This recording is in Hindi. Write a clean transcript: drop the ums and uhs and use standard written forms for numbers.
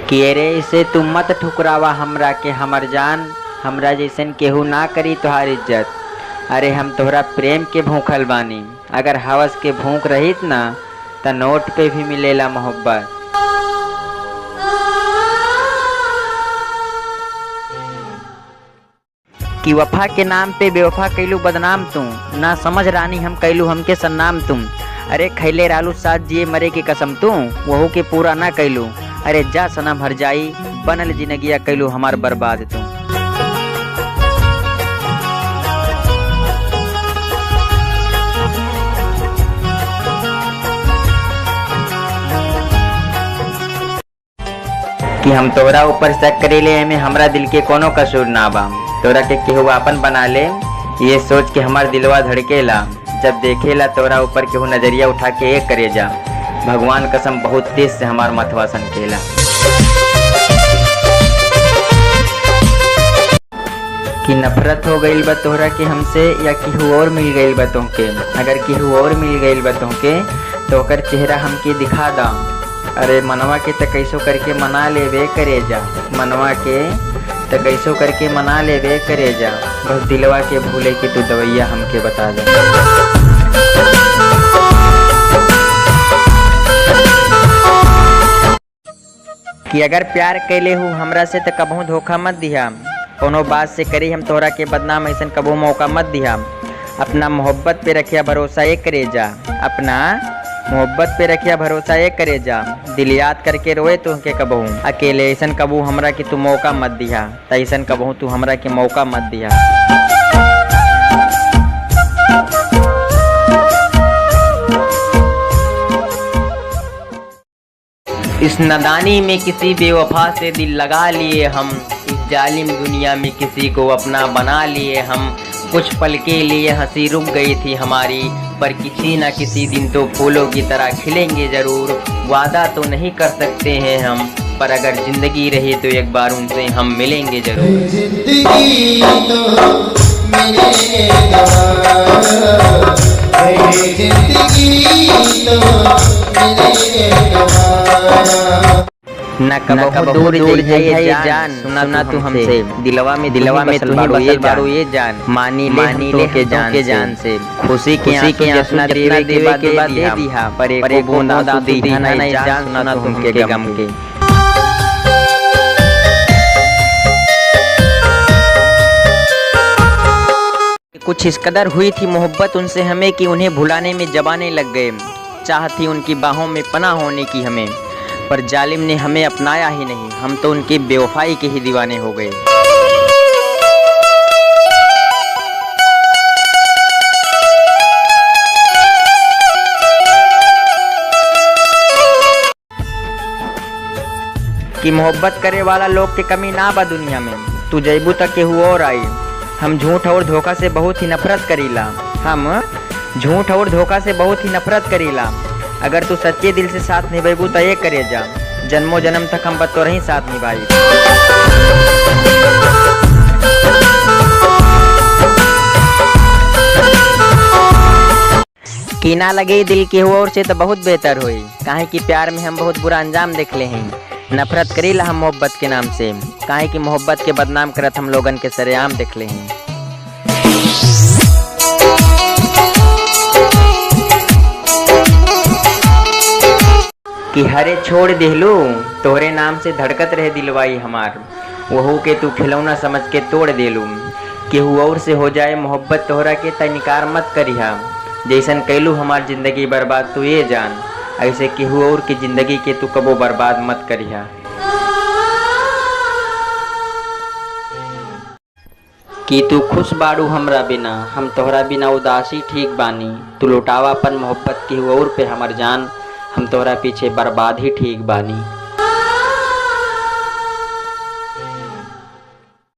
कि अरे इसे तू मत ठुकरावा हमरा के हमर जान, हमरा जैसन केहू ना करी तोहार इज्जत। अरे हम तोहरा प्रेम के भूखल बानी, अगर हवस के भूख रहित ना त नोट पे भी मिलेला मोहब्बत। कि वफा के नाम पे बेवफा कैलू बदनाम तू, ना समझ रानी हम कैलू हमके सन्नाम तुम। अरे खैले रालू साथ जिए मरे की कसम तू, वहू के पूरा ना कैलू। अरे जा सनम हर जाई, बनल जिंदगिया कैलू हमार बर्बाद तू। कि हम तोरा ऊपर शक करेले में हमरा दिल के कोनो कसूर ना बा, तोरा के केहू आपन बना ले ये सोच के हमार दिलवा धड़केला। जब देखेला तोरा ऊपर केहू नजरिया उठा के एक करे जा, भगवान कसम बहुत तेज से हमार मथवा सनकेला। कि नफरत हो गईल बा तोहरा के हमसे, या केहू और मिल गईल बा तोहके। अगर केहू और मिल गईल बा तोहके तो ओकर चेहरा हमके दिखा दा। अरे मनवा के त कैसो करके मना लेवे करे जा, मनवा के त कैसो करके मना लेवे करे जा। बस दिलवा के भूले कि तू दवैया हमके बता दे। कि अगर प्यार कैले हूँ हमरा से त कबहू धोखा मत दिया, कोनो बात से करी हम तोहरा के बदनाम ऐसन कबहू मौका मत दिया। अपना मोहब्बत पे रखिया भरोसा एक करे जा, अपना मोहब्बत पे रखिया भरोसा एक करे जा। दिल याद करके रोए तुहके कबहू अकेले, ऐसन कबहू हमरा के तू मौका मत दिया, तैसन कबहू तू हमरा के मौका मत दिया। इस नादानी में किसी बेवफा से दिल लगा लिए हम, इस जालिम दुनिया में किसी को अपना बना लिए हम। कुछ पल के लिए हंसी रुक गई थी हमारी, पर किसी न किसी दिन तो फूलों की तरह खिलेंगे जरूर। वादा तो नहीं कर सकते हैं हम, पर अगर जिंदगी रही तो एक बार उनसे हम मिलेंगे जरूर। जिंदगी न कबहू दूर जाइए जान, सुना तू हमसे दिलवा में तू ही बारू ये जान। मानी ले के जान से, खुशी के आंसू देवे के बाद दे दिया, पर एक बूंद आंसू दिया नहीं जान, सुना तुमके गम के। कुछ इस कदर हुई थी मोहब्बत उनसे हमें कि उन्हें भुलाने में जबाने लग गए। चाहती उनकी बाहों में पनाह होने की हमें, पर जालिम ने हमें अपनाया ही नहीं, हम तो उनकी बेवफाई के ही दीवाने हो गए। कि मोहब्बत करे वाला लोग के कमी ना बा दुनिया में, तू जैबू तक केहू और आई। हम झूठ और धोखा से बहुत ही नफरत करीला, हम झूठ और धोखा से बहुत ही नफरत करीला। अगर तू सच्चे दिल से साथ निभाबू तो ये करे जा, जन्मों जन्म तक हम बतौर ही साथ निभाई। कि ना लगे दिल के और से तो बहुत बेहतर हुई, काहे कि प्यार में हम बहुत बुरा अंजाम देख ले हैं। नफरत करीला हम मोहब्बत के नाम से, काहे कि मोहब्बत के बदनाम करत हम लोगन के सरेआम देख ले हैं। कि हरे छोड़ देहलू तोहरे नाम से धड़कत रहे दिलवाई हमार, वहू के तू खिलौना समझ के तोड़ देलू। केहू और से हो जाए मोहब्बत तोहरा के त इनकार मत करिहा, जैसन कैलू हमार जिंदगी बर्बाद तू ये जान, ऐसे केहू और की जिंदगी के तू कबो बर्बाद मत करिहा। कि तू खुश बाड़ू हमरा बिना, हम तोहरा बिना उदासी ठीक बानी। तू लुटावा अपन मोहब्बत केहू और पे हमर जान, हम तोहरा पीछे बर्बाद ही ठीक बानी।